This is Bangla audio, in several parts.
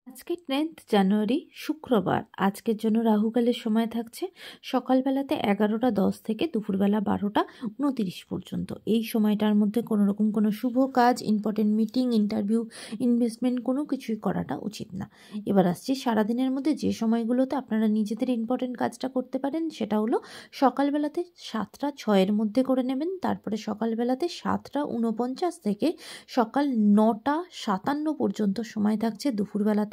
আজকে 10th জানুয়ারি শুক্রবার। আজকের জন্য রাহুকালের সময় থাকছে সকালবেলাতে 11:10 থেকে দুপুরবেলা 12:29 পর্যন্ত। এই সময়টার মধ্যে কোনো রকম কোনো শুভ কাজ, ইম্পর্টেন্ট মিটিং, ইন্টারভিউ, ইনভেস্টমেন্ট কোনো কিছুই করাটা উচিত না। এবার আসছি সারাদিনের মধ্যে যে সময়গুলোতে আপনারা নিজেদের ইম্পর্টেন্ট কাজটা করতে পারেন, সেটা হলো সকালবেলাতে 7:06 মধ্যে করে নেবেন। তারপরে সকালবেলাতে 7:49 থেকে সকাল 9:57 পর্যন্ত সময় থাকছে। দুপুরবেলাতে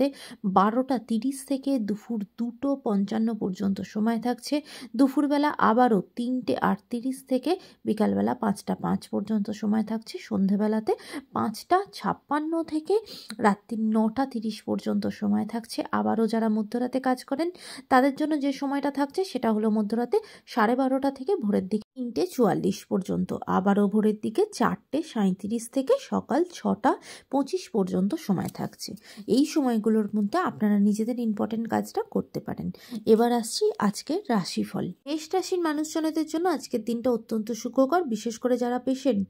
12:30 থেকে দুপুর 2:55 পর্যন্ত সময় থাকছে। দুপুরবেলা আবারও 3:38 থেকে বিকালবেলা 5:05 পর্যন্ত সময় থাকছে। সন্ধেবেলাতে 5:56 থেকে রাত্রি 9:30 পর্যন্ত সময় থাকছে। আবারও যারা মধ্যরাতে কাজ করেন তাদের জন্য যে সময়টা থাকছে সেটা হলো মধ্যরাতে 12:30 থেকে ভোরের দিকে 3:44 পর্যন্ত। আবারও ভোরের দিকে 4:37 থেকে সকাল 6:25 পর্যন্ত সময় থাকছে। এই সময়গুলোর মধ্যে আপনারা নিজেদের ইম্পর্টেন্ট কাজটা করতে পারেন। এবার আসছি আজকের রাশিফল। মেষ রাশির মানুষজনদের জন্য আজকের দিনটা অত্যন্ত সুখকর। বিশেষ করে যারা পেশেন্ট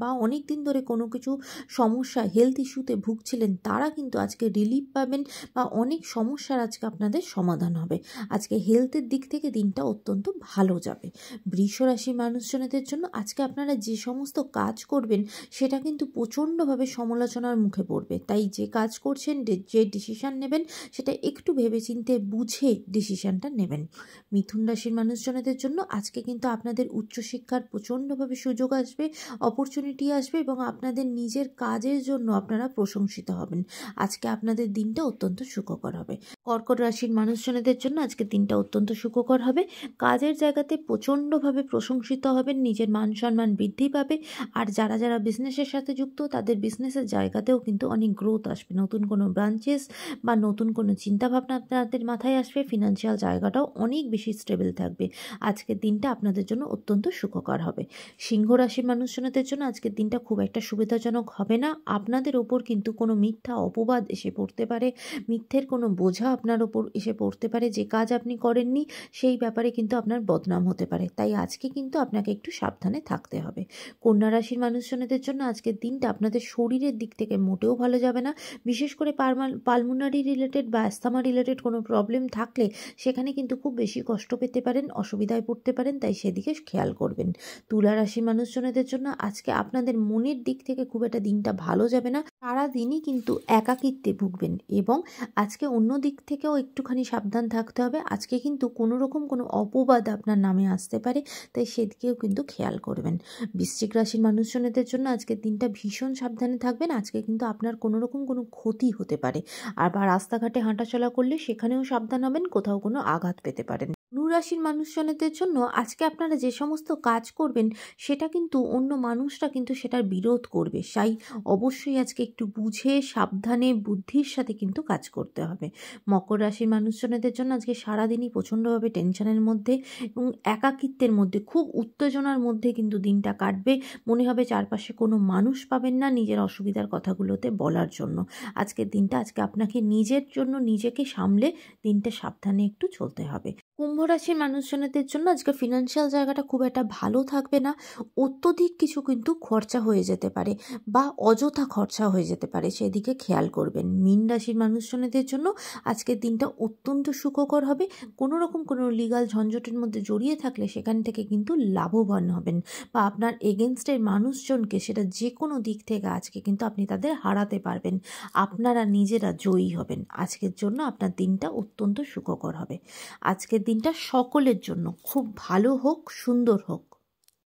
বা অনেক দিন ধরে কোনো কিছু সমস্যা, হেলথ ইস্যুতে ভুগছিলেন, তারা কিন্তু আজকে রিলিফ পাবেন বা অনেক সমস্যার আজকে আপনাদের সমাধান হবে। আজকে হেলথের দিক থেকে দিনটা অত্যন্ত ভালো যাবে। বৃষ রাশির মানুষজনদের জন্য আজকে আপনারা যে সমস্ত কাজ করবেন সেটা কিন্তু প্রচণ্ডভাবে সমালোচনার মুখে পড়বে। তাই যে কাজ করছেন, যে ডিসিশান নেবেন, সেটা একটু ভেবেচিন্তে বুঝে ডিসিশানটা নেবেন। মিথুন রাশির মানুষজনদের জন্য আজকে কিন্তু আপনাদের উচ্চশিক্ষার প্রচণ্ডভাবে সুযোগ আসবে, অপরচুনিটি আসবে এবং আপনাদের নিজের কাজের জন্য আপনারা প্রশংসিত হবেন। আজকে আপনাদের দিনটা অত্যন্ত সুখকর হবে। কর্কট রাশির মানুষজনদের জন্য আজকে দিনটা অত্যন্ত সুখকর হবে। কাজের জায়গাতে প্রচণ্ডভাবে প্রশংসিত হবেন, নিজের মান সম্মান বৃদ্ধি পাবে। আর যারা যারা বিজনেসের সাথে যুক্ত, তাদের বিজনেসের জায়গাতেও কিন্তু অনেক গ্রোথ আসবে। নতুন কোনো ব্রাঞ্চেস বা নতুন কোনো চিন্তাভাবনা আপনাদের মাথায় আসবে। ফিনান্সিয়াল জায়গাটাও অনেক বেশি স্টেবল থাকবে। আজকের দিনটা আপনাদের জন্য অত্যন্ত সুখকর হবে। সিংহ রাশির মানুষজনদের জন্য আজকের দিনটা খুব একটা সুবিধাজনক হবে না। আপনাদের ওপর কিন্তু কোনো মিথ্যা অপবাদ এসে পড়তে পারে, মিথ্যের কোনো বোঝা আপনার ওপর এসে পড়তে পারে। যে কাজ আপনি করেননি সেই ব্যাপারে কিন্তু আপনার বদনাম হতে পারে। তাই আজকে কিন্তু আপনাকে একটু সাবধানে থাকতে হবে। কন্যা রাশির মানুষজনদের জন্য আজকের দিনটা আপনাদের শরীরের দিক থেকে মোটেও ভালো যাবে না। বিশেষ করে পালমোনারি রিলেটেড বা অ্যাস্থামা রিলেটেড কোনো প্রবলেম থাকলে সেখানে কিন্তু খুব বেশি কষ্ট পেতে পারেন, অসুবিধায় পড়তে পারেন। তাই সেদিকে খেয়াল করবেন। তুলা রাশির মানুষজনদের জন্য আজকে আপনাদের মনের দিক থেকে খুব একটা দিনটা ভালো যাবে না। সারাদিনই কিন্তু একাকিত্বে ভুগবেন এবং আজকে অন্য দিক থেকেও একটুখানি সাবধান থাকতে হবে। আজকে কিন্তু কোনো রকম কোনো অপবাদ আপনার নামে আসতে পারে, তাই সেদিকেও কিন্তু খেয়াল করবেন। বৃশ্চিক রাশির মানুষজনদের জন্য আজকের দিনটা ভীষণ সাবধানে থাকবেন। আজকে কিন্তু আপনার কোনো রকম কোনো ক্ষতি হতে পারে। আর বা রাস্তাঘাটে হাঁটাচলা করলে সেখানেও সাবধান হবেন, কোথাও কোনো আঘাত পেতে পারেন। ধনু রাশির মানুষজনদের জন্য আজকে আপনারা যে সমস্ত কাজ করবেন সেটা কিন্তু অন্য মানুষরা কিন্তু সেটার বিরোধ করবে। তাই অবশ্যই আজকে একটু বুঝে সাবধানে বুদ্ধির সাথে কিন্তু কাজ করতে হবে। মকর রাশির মানুষজনদের জন্য আজকে সারাদিনই প্রচণ্ডভাবে টেনশনের মধ্যে এবং একাকিত্বের মধ্যে, খুব উত্তেজনার মধ্যে কিন্তু দিনটা কাটবে। মনে হবে চারপাশে কোনো মানুষ পাবেন না নিজের অসুবিধার কথাগুলোতে বলার জন্য। আজকের দিনটা আজকে আপনাকে নিজের জন্য নিজেকে সামলে দিনটা সাবধানে একটু চলতে হবে। কুম্ভ রাশির মানুষজনদের জন্য আজকে ফিনান্সিয়াল জায়গাটা খুব একটা ভালো থাকবে না। অত্যধিক কিছু কিন্তু খরচা হয়ে যেতে পারে বা অযথা খরচা হয়ে যেতে পারে, সেদিকে খেয়াল করবেন। মীন রাশির মানুষজনদের জন্য আজকের দিনটা অত্যন্ত সুখকর হবে। কোনো রকম কোনো লিগাল ঝঞ্ঝটের মধ্যে জড়িয়ে থাকলে সেখান থেকে কিন্তু লাভবান হবেন বা আপনার এগেনস্টের মানুষজনকে সেটা যে কোনো দিক থেকে আজকে কিন্তু আপনি তাদের হারাতে পারবেন। আপনারা নিজেরা জয়ী হবেন। আজকের জন্য আপনার দিনটা অত্যন্ত সুখকর হবে। আজকের দিনটা সকলের জন্য খুব ভালো হোক, সুন্দর হোক।